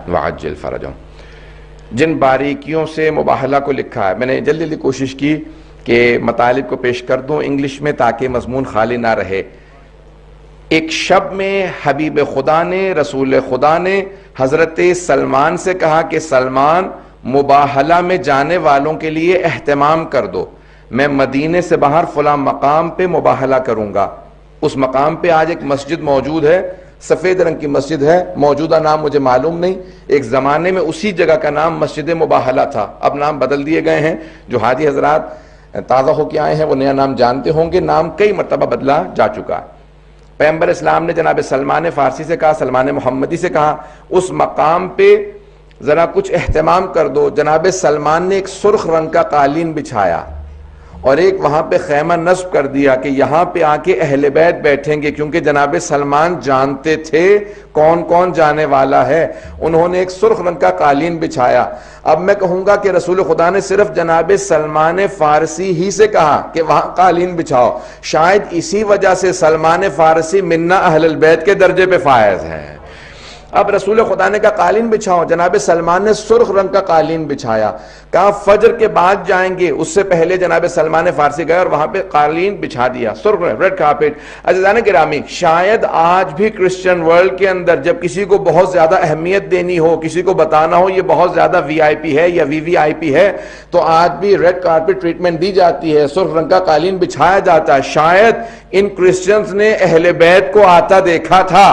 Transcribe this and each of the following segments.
وعجل فرجهم. جن باریکیوں سے مباہلہ کو لکھا ہے، میں نے جلدی کوشش کی کہ مطالب کو پیش کر دوں انگلش میں تاکہ مضمون خالی نہ رہے. ایک شب میں حبیب خدا نے، رسول خدا نے حضرت سلمان سے کہا کہ سلمان، مباہلہ میں جانے والوں کے لیے اہتمام کر دو، میں مدینے سے باہر فلاں مقام پہ مباہلہ کروں گا. اس مقام پہ آج ایک مسجد موجود ہے، سفید رنگ کی مسجد ہے، موجودہ نام مجھے معلوم نہیں. ایک زمانے میں اسی جگہ کا نام مسجد مباہلہ تھا، اب نام بدل دیے گئے ہیں. جو حاجی حضرات تازہ ہو کے آئے ہیں وہ نیا نام جانتے ہوں گے، نام کئی مرتبہ بدلا جا چکا ہے. پیغمبر اسلام نے جناب سلمان فارسی سے کہا، سلمان محمدی سے کہا، اس مقام پہ ذرا کچھ اہتمام کر دو. جناب سلمان نے ایک سرخ رنگ کا قالین بچھایا اور ایک وہاں پہ خیمہ نصب کر دیا کہ یہاں پہ آ کے اہل بیت بیٹھیں گے، کیونکہ جناب سلمان جانتے تھے کون کون جانے والا ہے. انہوں نے ایک سرخ رنگ کا قالین بچھایا. اب میں کہوں گا کہ رسول خدا نے صرف جناب سلمان فارسی ہی سے کہا کہ وہاں قالین بچھاؤ، شاید اسی وجہ سے سلمان فارسی منا اہل البیت کے درجے پہ فائز ہے. اب رسول خدا نے کہا قالین بچھاؤ، جناب سلمان نے سرخ رنگ کا قالین بچھایا. کہا فجر کے بعد جائیں گے، اس سے پہلے جناب سلمان فارسی گئے اور وہاں پہ قالین بچھا دیا، سرخ ریڈ کارپیٹ. عزیزان گرامی، شاید آج بھی کرسچن ورلڈ کے اندر جب کسی کو بہت زیادہ اہمیت دینی ہو، کسی کو بتانا ہو یہ بہت زیادہ وی آئی پی ہے یا وی وی آئی پی ہے، تو آج بھی ریڈ کارپیٹ ٹریٹمنٹ دی جاتی ہے، سرخ رنگ کا قالین بچھایا جاتا ہے. شاید ان کرسچنز نے اہل بیت کو آتا دیکھا تھا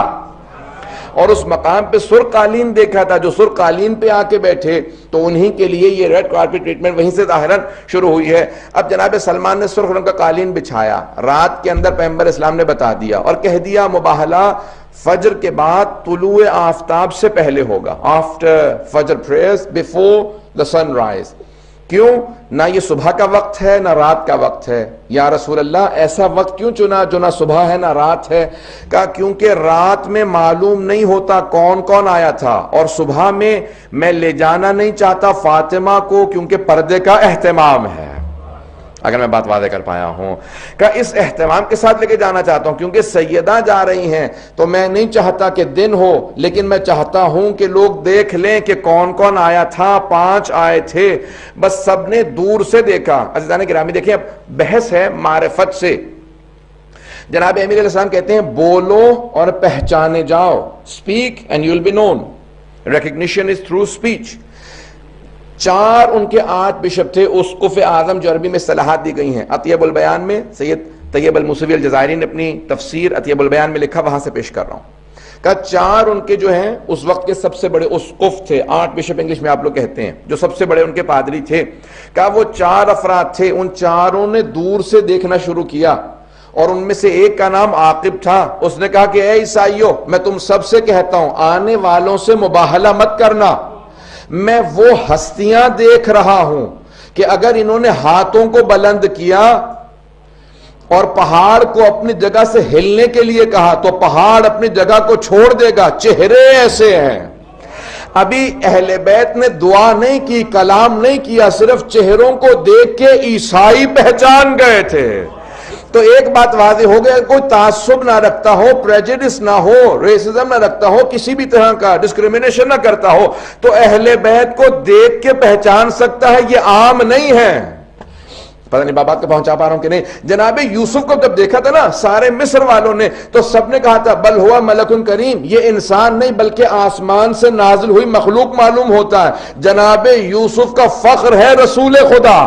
اور اس مقام پہ سرخ قالین دیکھا تھا. جو سرخ قالین پہ آ کے بیٹھے تو انہی کے لیے یہ ریڈ کارپیٹ ٹریٹمنٹ وہیں سے ظاہراً شروع ہوئی ہے. اب جناب سلمان نے سرخ رنگ کا قالین بچھایا، رات کے اندر پیغمبر اسلام نے بتا دیا اور کہہ دیا مباہلہ فجر کے بعد طلوع آفتاب سے پہلے ہوگا، آفٹر فجر prayers before the sunrise. کیوں؟ نہ یہ صبح کا وقت ہے نہ رات کا وقت ہے. یا رسول اللہ ایسا وقت کیوں چنا جو نہ صبح ہے نہ رات ہے؟ کہا کیونکہ رات میں معلوم نہیں ہوتا کون کون آیا تھا، اور صبح میں لے جانا نہیں چاہتا فاطمہ کو کیونکہ پردے کا اہتمام ہے. اگر میں بات واضح کر پایا ہوں، کہ اس اہتمام کے ساتھ لے کے جانا چاہتا ہوں کیونکہ سیدہ جا رہی ہیں تو میں نہیں چاہتا کہ دن ہو، لیکن میں چاہتا ہوں کہ لوگ دیکھ لیں کہ کون کون آیا تھا. 5 آئے تھے، بس سب نے دور سے دیکھا. عزیزان گرامی دیکھیں، اب بحث ہے معرفت سے. جناب امیر علیہ السلام کہتے ہیں بولو اور پہچانے جاؤ، speak and you will be known. Recognition is through speech. 4 ان کے 8 بشپ تھے، اسقف اعظم جو عربی میں اصطلاحات دی گئی ہیں. اطیب البیان میں سید طیب الموسوی الجزائری نے اپنی تفسیر اطیب البیان میں لکھا، وہاں سے پیش کر رہا ہوں. کہ 4 ان کے جو ہیں اس وقت کے سب سے بڑے اسقف تھے، 8 بشپ انگلش میں آپ لوگ کہتے ہیں، جو سب سے بڑے ان کے پادری تھے. کہ وہ 4 افراد تھے، ان 4 نے دور سے دیکھنا شروع کیا اور ان میں سے ایک کا نام عاقب تھا. اس نے کہا کہ اے عیسائیو، میں تم سب سے کہتا ہوں آنے والوں سے مباہلہ مت کرنا. میں وہ ہستیاں دیکھ رہا ہوں کہ اگر انہوں نے ہاتھوں کو بلند کیا اور پہاڑ کو اپنی جگہ سے ہلنے کے لیے کہا تو پہاڑ اپنی جگہ کو چھوڑ دے گا. چہرے ایسے ہیں. ابھی اہل بیت نے دعا نہیں کی، کلام نہیں کیا، صرف چہروں کو دیکھ کے عیسائی پہچان گئے تھے. تو ایک بات واضح ہو گیا، کوئی تعصب نہ رکھتا ہو، پریجڈس نہ ہو، ریسزم نہ رکھتا ہو، کسی بھی طرح کا ڈسکریمنیشن نہ کرتا ہو، تو اہل بیت کو دیکھ کے پہچان سکتا ہے. یہ عام نہیں ہے. پتہ نہیں بات کو پہنچا پا رہا ہوں کہ نہیں. جناب یوسف کو جب دیکھا تھا نا سارے مصر والوں نے، تو سب نے کہا تھا بل ہوا ملک کریم، یہ انسان نہیں بلکہ آسمان سے نازل ہوئی مخلوق معلوم ہوتا ہے. جناب یوسف کا فخر ہے رسول خدا.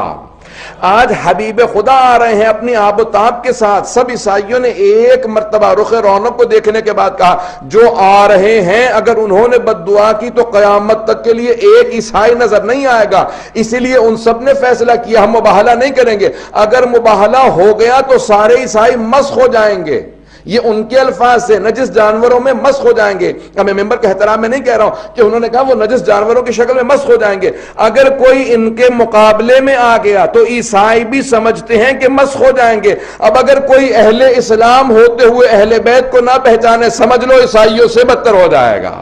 آج حبیب خدا آ رہے ہیں اپنی آب و تاب کے ساتھ. سب عیسائیوں نے ایک مرتبہ رخ رونق کو دیکھنے کے بعد کہا جو آ رہے ہیں اگر انہوں نے بد دعا کی تو قیامت تک کے لیے ایک عیسائی نظر نہیں آئے گا. اسی لیے ان سب نے فیصلہ کیا ہم مباہلہ نہیں کریں گے. اگر مباہلہ ہو گیا تو سارے عیسائی مسخ ہو جائیں گے. یہ ان کے الفاظ سے نجس جانوروں میں مسخ ہو جائیں گے. اب میں ممبر کے احترام میں نہیں کہہ رہا ہوں کہ انہوں نے کہا وہ نجس جانوروں کی شکل میں مسخ ہو جائیں گے. اگر کوئی ان کے مقابلے میں آ گیا تو عیسائی بھی سمجھتے ہیں کہ مسخ ہو جائیں گے. اب اگر کوئی اہل اسلام ہوتے ہوئے اہل بیت کو نہ پہچانے، سمجھ لو عیسائیوں سے بدتر ہو جائے گا.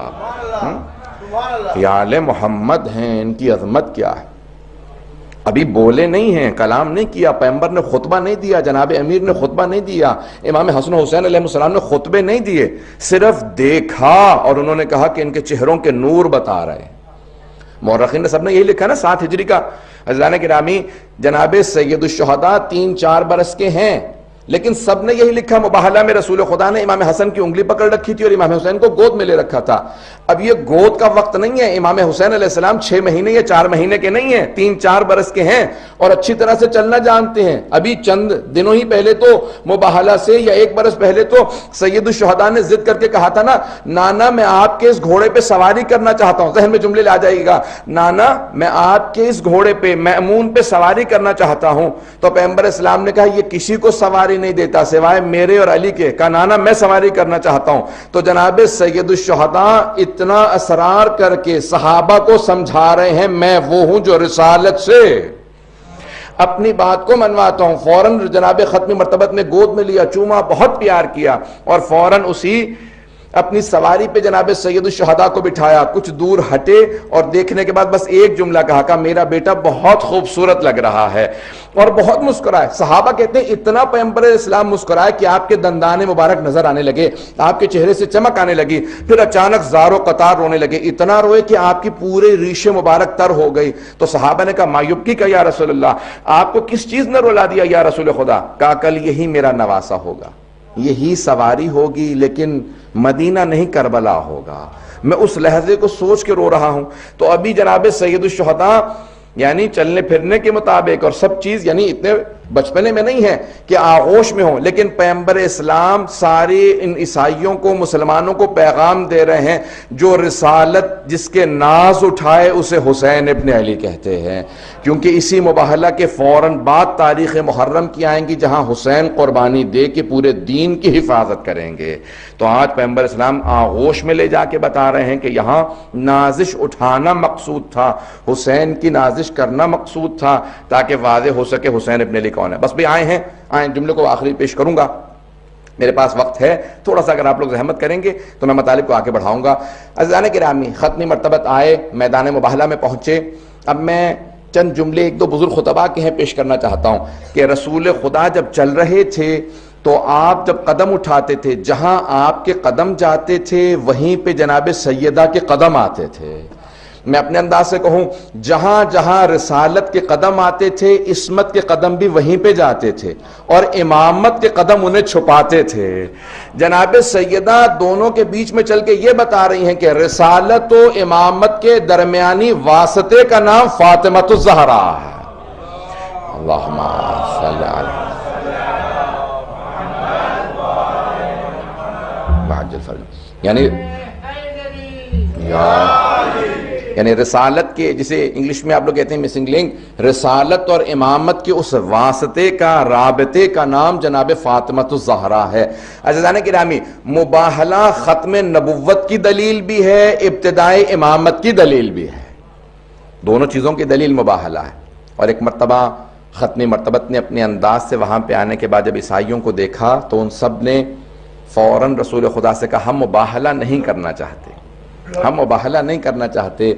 خیال محمد ہیں، ان کی عظمت کیا ہے. ابھی بولے نہیں ہیں، کلام نہیں کیا، پیغمبر نے خطبہ نہیں دیا، جناب امیر نے خطبہ نہیں دیا، امام حسن و حسین علیہ السلام نے خطبے نہیں دیے، صرف دیکھا اور انہوں نے کہا کہ ان کے چہروں کے نور بتا رہے ہیں۔ مورخین نے سب نے یہی لکھا نا 7 ہجری کا۔ عزیزان گرامی، جناب سید الشہداء 3-4 برس کے ہیں، لیکن سب نے یہی لکھا مباہلہ میں رسول خدا نے امام حسن کی انگلی پکڑ رکھی تھی اور امام حسین کو گود میں لے رکھا تھا۔ اب یہ گود کا وقت نہیں ہے، امام حسین علیہ السلام 6 مہینے یا 4 مہینے کے نہیں ہیں، 3-4 برس کے ہیں اور اچھی طرح سے چلنا جانتے ہیں۔ ابھی چند دنوں ہی پہلے تو مباہلہ سے یا 1 برس پہلے تو سید الشہداء نے ضد کر کے کہا تھا نا، نانا میں آپ کے اس گھوڑے پہ سواری کرنا چاہتا ہوں، ذہن میں جملے لا جائے گا، نانا میں آپ کے اس گھوڑے پہ مأمون پہ سواری کرنا چاہتا ہوں۔ تو پیغمبر اسلام نے کہا یہ کسی کو سواری نہیں دیتا سوائے میرے اور علی کے، کہا نانا میں سواری کرنا چاہتا ہوں۔ تو جناب سید الشہداء اتنا اصرار کر کے صحابہ کو سمجھا رہے ہیں میں وہ ہوں جو رسالت سے اپنی بات کو منواتا ہوں۔ فوراً جناب ختمی مرتبت نے گود میں لیا، چوما، بہت پیار کیا اور فوراً اسی اپنی سواری پہ جناب سید الشہداء کو بٹھایا، کچھ دور ہٹے اور دیکھنے کے بعد بس ایک جملہ کہا میرا بیٹا بہت خوبصورت لگ رہا ہے اور بہت مسکرائے۔ صحابہ کہتے ہیں اتنا پیغمبر اسلام مسکرائے کہ آپ کے دندان مبارک نظر آنے لگے، آپ کے چہرے سے چمک آنے لگی، پھر اچانک زار و قطار رونے لگے، اتنا روئے کہ آپ کی پورے ریش مبارک تر ہو گئی۔ تو صحابہ نے کہا مایوبکی کا یا رسول اللہ، آپ کو کس چیز نے رلا دیا یا رسول خدا؟ کہا کل یہی میرا نواسا ہوگا، یہی سواری ہوگی، لیکن مدینہ نہیں کربلا ہوگا۔ میں اس لحظے کو سوچ کے رو رہا ہوں۔ تو ابھی جناب سید الشہداء یعنی چلنے پھرنے کے مطابق اور سب چیز یعنی اتنے بچپنے میں نہیں ہے کہ آغوش میں ہوں، لیکن پیغمبر اسلام سارے ان عیسائیوں کو، مسلمانوں کو پیغام دے رہے ہیں جو رسالت جس کے ناز اٹھائے اسے حسین ابن علی کہتے ہیں، کیونکہ اسی مباہلہ کے فوراً بعد تاریخ محرم کی آئیں گی جہاں حسین قربانی دے کے پورے دین کی حفاظت کریں گے۔ تو آج پیغمبر اسلام آغوش میں لے جا کے بتا رہے ہیں کہ یہاں نازش اٹھانا مقصود تھا، حسین کی نازش کرنا مقصود تھا تاکہ واضح ہو سکے حسین ابن علی کون ہے۔ بس بھی آئے ہیں جملے کو آخری پیش کروں گا، میرے پاس وقت ہے تھوڑا سا، اگر آپ لوگ زحمت کریں گے تو میں مطالب کو آگے بڑھاؤں گا۔ عزیزان گرامی، ختمی مرتبت آئے، میدان مباہلہ میں پہنچے۔ اب میں چند جملے 1-2 بزرگ خطباء کے ہیں پیش کرنا چاہتا ہوں کہ رسول خدا جب چل رہے تھے تو آپ جب قدم اٹھاتے تھے، جہاں آپ کے قدم جاتے تھے وہیں پہ جناب سیدہ کے قدم آتے تھے۔ میں اپنے انداز سے کہوں، جہاں جہاں رسالت کے قدم آتے تھے عصمت کے قدم بھی وہیں پہ جاتے تھے اور امامت کے قدم انہیں چھپاتے تھے۔ جناب سیدہ دونوں کے بیچ میں چل کے یہ بتا رہی ہیں کہ رسالت و امامت کے درمیانی واسطے کا نام فاطمۃ الزہرا ہے۔ اللہم صلی علی یعنی رسالت کے، جسے انگلش میں آپ لوگ کہتے ہیں مسنگ لنک، رسالت اور امامت کے اس واسطے کا، رابطے کا نام جناب فاطمۃ الزہرا ہے۔ عزیزان گرامی، مباہلہ ختم نبوت کی دلیل بھی ہے، ابتدائی امامت کی دلیل بھی ہے، دونوں چیزوں کی دلیل مباہلہ ہے۔ اور ایک مرتبہ ختمی مرتبت نے اپنے انداز سے وہاں پہ آنے کے بعد جب عیسائیوں کو دیکھا تو ان سب نے فوراً رسول خدا سے کہا ہم مباہلہ نہیں کرنا چاہتے، ہم مباہلہ نہیں کرنا چاہتے،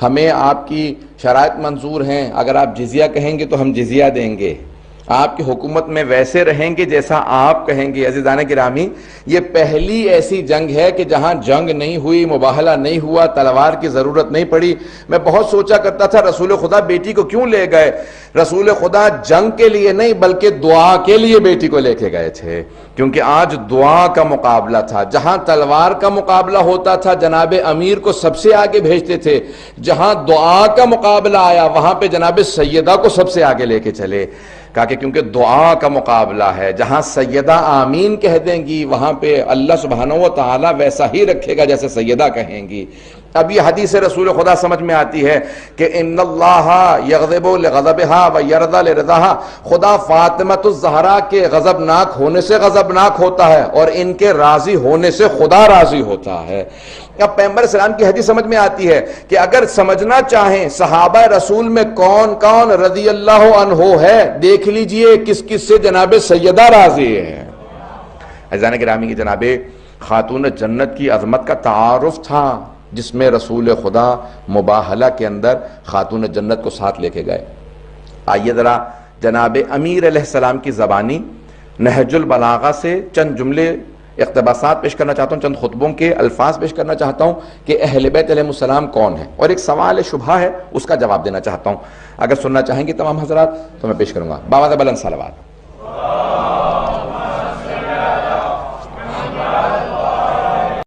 ہمیں آپ کی شرائط منظور ہیں، اگر آپ جزیہ کہیں گے تو ہم جزیہ دیں گے، آپ کی حکومت میں ویسے رہیں گے جیسا آپ کہیں گے۔ عزیزان گرامی، یہ پہلی ایسی جنگ ہے کہ جہاں جنگ نہیں ہوئی، مباہلہ نہیں ہوا، تلوار کی ضرورت نہیں پڑی۔ میں بہت سوچا کرتا تھا رسول خدا بیٹی کو کیوں لے گئے؟ رسول خدا جنگ کے لیے نہیں بلکہ دعا کے لیے بیٹی کو لے کے گئے تھے، کیونکہ آج دعا کا مقابلہ تھا۔ جہاں تلوار کا مقابلہ ہوتا تھا جناب امیر کو سب سے آگے بھیجتے تھے، جہاں دعا کا مقابلہ آیا وہاں پہ جناب سیدہ کو سب سے آگے لے کے چلے، کہا کہ کیونکہ دعا کا مقابلہ ہے، جہاں سیدہ آمین کہہ دیں گی وہاں پہ اللہ سبحانہ و تعالی ویسا ہی رکھے گا جیسے سیدہ کہیں گی۔ اب یہ حدیث رسول خدا سمجھ میں آتی ہے کہ ان اللہ یغضب لغضبها ویرضى لرضاها، خدا فاطمۃ الزہرا کے غضبناک ہونے سے غضبناک ہوتا ہے اور ان کے راضی ہونے سے خدا راضی ہوتا ہے۔ اب پیغمبر اسلام کی حدیث سمجھ میں آتی ہے کہ اگر سمجھنا چاہیں صحابہ رسول میں کون کون رضی اللہ عنہ ہے، دیکھ لیجئے کس کس سے جناب سیدہ راضی ہے۔ عزیزان گرامی، جناب خاتون جنت کی عظمت کا تعارف تھا جس میں رسول خدا مباہلہ کے اندر خاتون جنت کو ساتھ لے کے گئے۔ آئیے ذرا جناب امیر علیہ السلام کی زبانی نہج البلاغہ سے چند جملے اقتباسات پیش کرنا چاہتا ہوں، چند خطبوں کے الفاظ پیش کرنا چاہتا ہوں کہ اہل بیت علیہ السلام کون ہیں، اور ایک سوال شبہ ہے اس کا جواب دینا چاہتا ہوں۔ اگر سننا چاہیں گے تمام حضرات تو میں پیش کروں گا۔ باوضع بلند صلوات۔